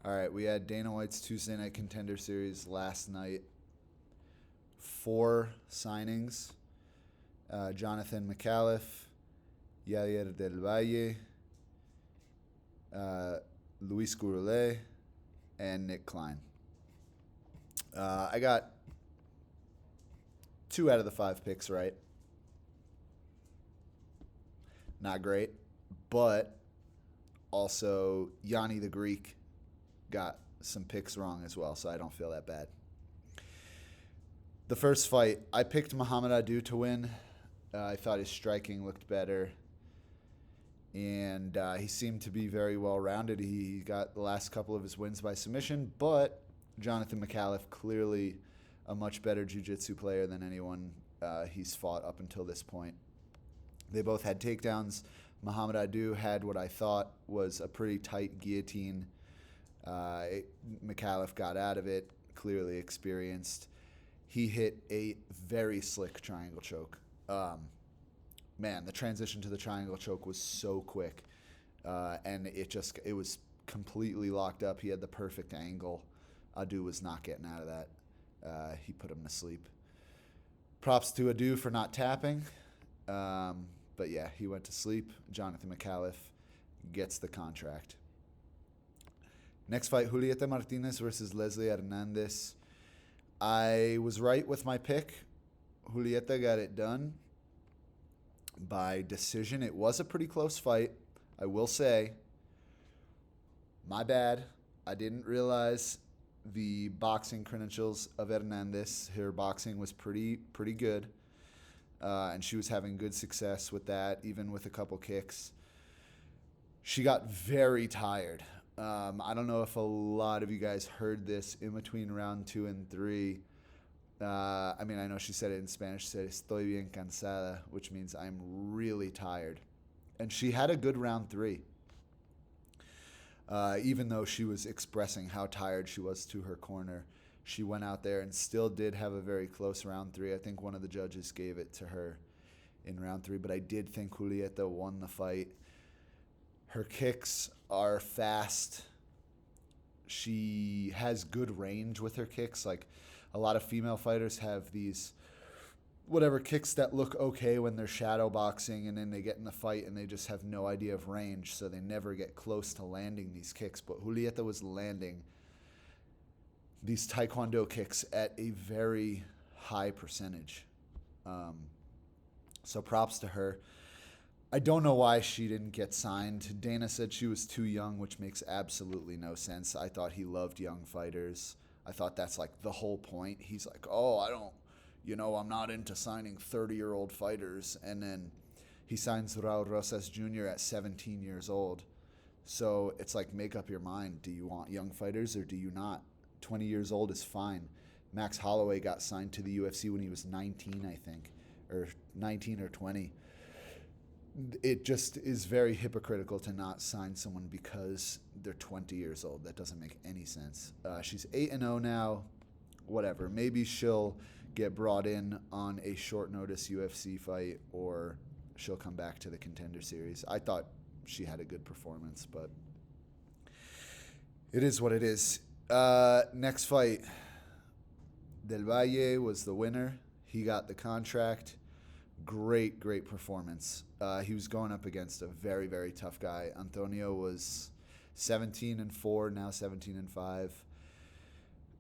All right, we had Dana White's Tuesday Night Contender Series last night. 4 signings. Jonathan McAuliffe, Yair del Valle, Luis Gurule, and Nick Klein. I got 2 out of the 5 picks right. Not great, but also Yanni the Greek got some picks wrong as well, so I don't feel that bad. The first fight, I picked Muhammad Adu to win. I thought his striking looked better, and he seemed to be very well-rounded. He got the last couple of his wins by submission, but Jonathan McAuliffe, clearly a much better jiu-jitsu player than anyone he's fought up until this point. They both had takedowns. Muhammad Adu had what I thought was a pretty tight guillotine. McAuliffe got out of it, clearly experienced. He hit a very slick triangle choke. Man, the transition to the triangle choke was so quick, and it was completely locked up. He had the perfect angle. Adu was not getting out of that. He put him to sleep. Props to Adu for not tapping, but yeah, he went to sleep. Jonathan McAuliffe gets the contract. Next fight, Julieta Martinez versus Leslie Hernandez. I was right with my pick. Julieta got it done by decision. It was a pretty close fight, I will say. My bad. I didn't realize the boxing credentials of Hernandez. Her boxing was pretty good, and she was having good success with that, even with a couple kicks. She got very tired. I don't know if a lot of you guys heard this in between round 2 and 3. I know she said it in Spanish. She said, "Estoy bien cansada," which means I'm really tired. And she had a good round 3. Even though she was expressing how tired she was to her corner, she went out there and still did have a very close round 3. I think one of the judges gave it to her in round 3, but I did think Julieta won the fight. Her kicks are fast. She has good range with her kicks. Like, a lot of female fighters have these kicks that look okay when they're shadow boxing, and then they get in the fight and they just have no idea of range, so they never get close to landing these kicks. But Julieta was landing these taekwondo kicks at a very high percentage. So props to her. I don't know why she didn't get signed. Dana said she was too young, which makes absolutely no sense. I thought he loved young fighters. I thought that's like the whole point. He's like, I'm not into signing 30-year-old fighters. And then he signs Raul Rosas Jr. at 17 years old. So it's like, make up your mind. Do you want young fighters or do you not? 20 years old is fine. Max Holloway got signed to the UFC when he was 19, I think, or 19 or 20. It just is very hypocritical to not sign someone because they're 20 years old. That doesn't make any sense. She's 8-0 now. Whatever. Maybe she'll get brought in on a short notice UFC fight, or she'll come back to the Contender Series. I thought she had a good performance, but it is what it is. Next fight, Del Valle was the winner. He got the contract. Great performance. He was going up against a very, very tough guy. Antonio was 17-4, now 17-5.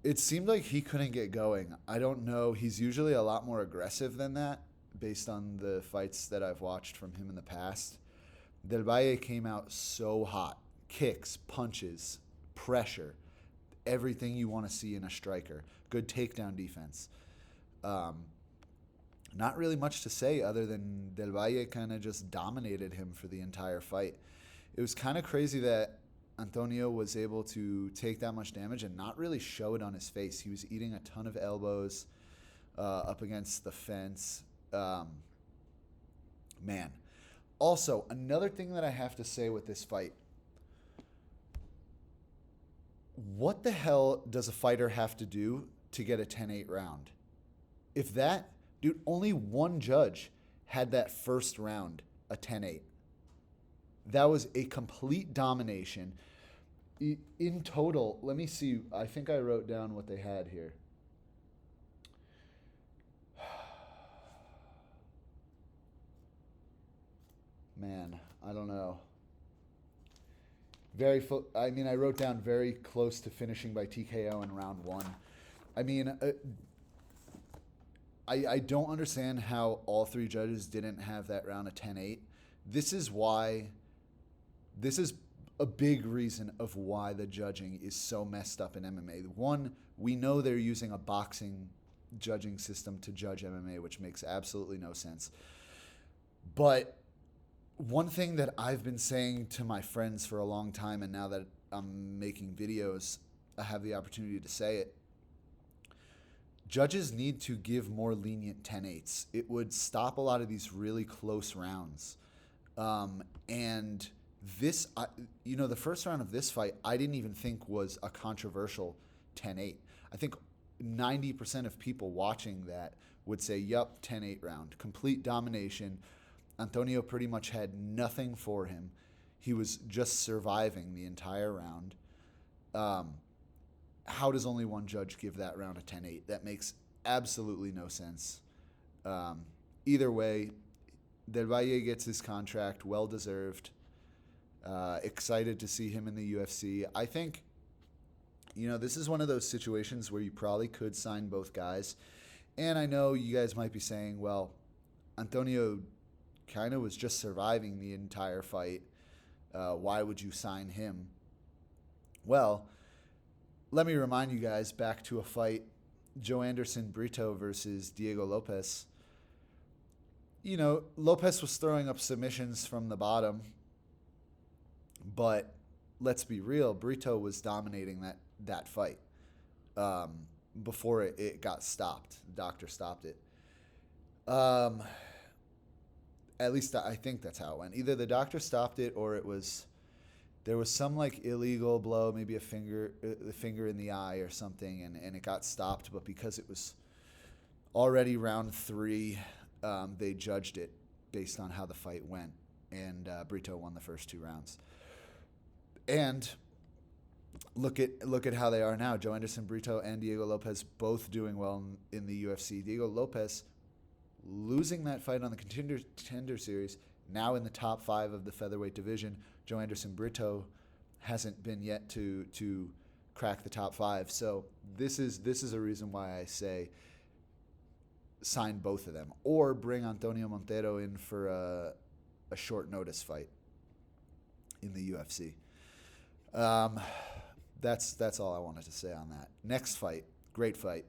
It seemed like he couldn't get going. I don't know. He's usually a lot more aggressive than that, based on the fights that I've watched from him in the past. Del Valle came out so hot. Kicks, punches, pressure, everything you want to see in a striker. Good takedown defense. Not really much to say other than Del Valle kind of just dominated him for the entire fight. It was kind of crazy that Antonio was able to take that much damage and not really show it on his face. He was eating a ton of elbows up against the fence. Man. Also, another thing that I have to say with this fight. What the hell does a fighter have to do to get a 10-8 round? If that... Dude, only one judge had that first round a 10-8. That was a complete domination. In total, let me see. I think I wrote down what they had here. Man, I don't know. I mean, I wrote down very close to finishing by TKO in round one. I mean, I don't understand how all three judges didn't have that round a 10-8. This is why. This is a big reason of why the judging is so messed up in MMA. One, we know they're using a boxing judging system to judge MMA, which makes absolutely no sense. But one thing that I've been saying to my friends for a long time, and now that I'm making videos, I have the opportunity to say it. Judges need to give more lenient 10-8s. It would stop a lot of these really close rounds. And this, the first round of this fight, I didn't even think was a controversial 10-8. I think 90% of people watching that would say, yup, 10-8 round. Complete domination. Antonio pretty much had nothing for him. He was just surviving the entire round. How does only one judge give that round a 10-8? That makes absolutely no sense. Either way, Del Valle gets his contract, well-deserved. Excited to see him in the UFC. I think, this is one of those situations where you probably could sign both guys. And I know you guys might be saying, well, Antonio kind of was just surviving the entire fight. Why would you sign him? Well, let me remind you guys back to a fight, Joe Anderson Brito versus Diego Lopez. Lopez was throwing up submissions from the bottom, but let's be real, Brito was dominating that fight before it got stopped. The doctor stopped it. At least I think that's how it went. Either the doctor stopped it or there was some like illegal blow, maybe the finger in the eye or something, and it got stopped. But because it was already round 3, they judged it based on how the fight went, and Brito won the first 2 rounds. And look at how they are now. Joe Anderson Brito and Diego Lopez both doing well in the UFC. Diego Lopez losing that fight on the Contender series, now in the top 5 of the featherweight division. Joe Anderson Brito hasn't been yet to crack the top 5. So this is a reason why I say sign both of them, or bring Antonio Montero in for a short notice fight in the UFC. That's all I wanted to say on that. Next fight, great fight.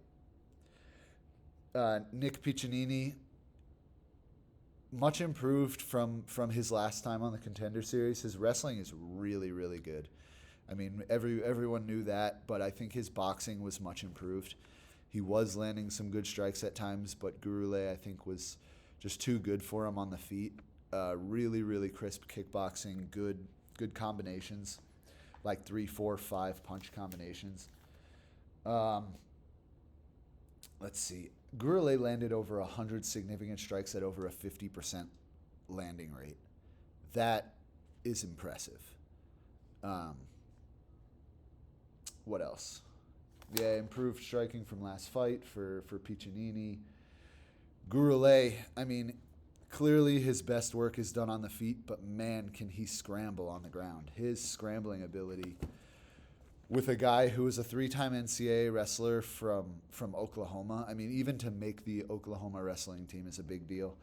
Nick Piccinini, much improved from his last time on the Contender series. His wrestling is really, really good. I mean, everyone knew that, but I think his boxing was much improved. He was landing some good strikes at times, but Gurule, I think, was just too good for him on the feet. Really, really crisp kickboxing, good combinations, like 3, 4, 5 punch combinations. Let's see. Gurule landed over 100 significant strikes at over a 50% landing rate. That is impressive. What else? Yeah, improved striking from last fight for Piccinini. Gurule, I mean, clearly his best work is done on the feet, but man, can he scramble on the ground. His scrambling ability with a guy who was a 3-time NCAA wrestler from Oklahoma. I mean, even to make the Oklahoma wrestling team is a big deal.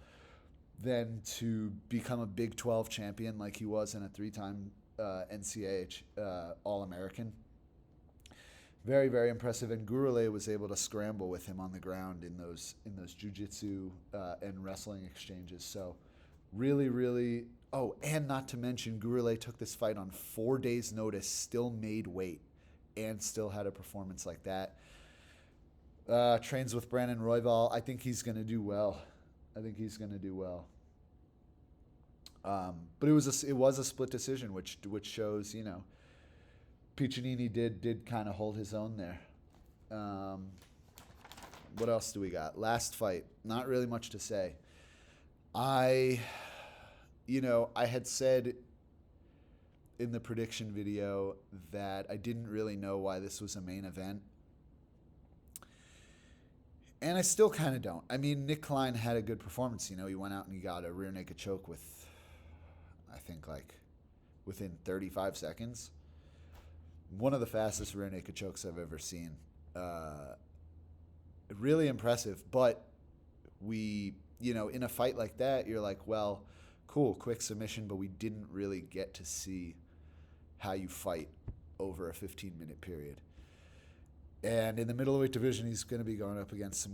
Then to become a Big 12 champion like he was, and a 3-time NCAA All-American. Very, very impressive. And Gurule was able to scramble with him on the ground in those jiu-jitsu and wrestling exchanges. So really, really... Oh, and not to mention, Gurule took this fight on 4 days' notice, still made weight, and still had a performance like that. Trains with Brandon Royval. I think he's going to do well. But it was a split decision, which shows, Piccinini did kind of hold his own there. What else do we got? Last fight. Not really much to say. I had said in the prediction video that I didn't really know why this was a main event. And I still kind of don't. I mean, Nick Klein had a good performance. You know, he went out and he got a rear naked choke with, I think, like within 35 seconds. One of the fastest rear naked chokes I've ever seen. Really impressive. But we, you know, in a fight like that, you're like, well, cool, quick submission, but we didn't really get to see how you fight over a 15-minute period. And in the middleweight division, he's going to be going up against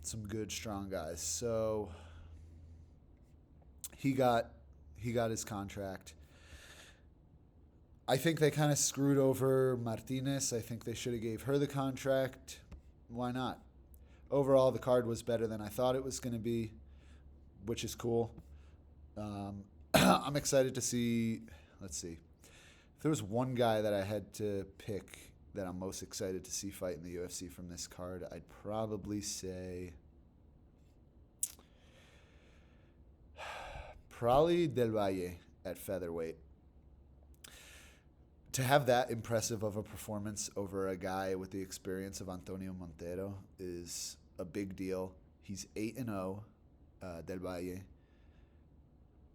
some good, strong guys. So he got his contract. I think they kind of screwed over Martinez. I think they should have gave her the contract. Why not? Overall, the card was better than I thought it was going to be, which is cool. I'm excited to see. Let's see. If there was one guy that I had to pick that I'm most excited to see fight in the UFC from this card, I'd probably say Del Valle at featherweight. To have that impressive of a performance over a guy with the experience of Antonio Montero is a big deal. He's 8-0, Del Valle.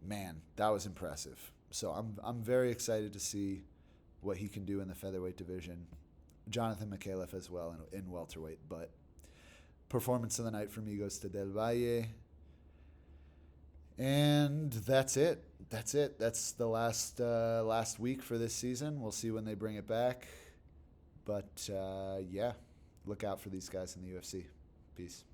Man, that was impressive. So I'm very excited to see what he can do in the featherweight division. Jonathan Mikhailov as well in welterweight. But performance of the night for me goes to Del Valle. And that's it. That's the last week for this season. We'll see when they bring it back. But, yeah, look out for these guys in the UFC. Peace.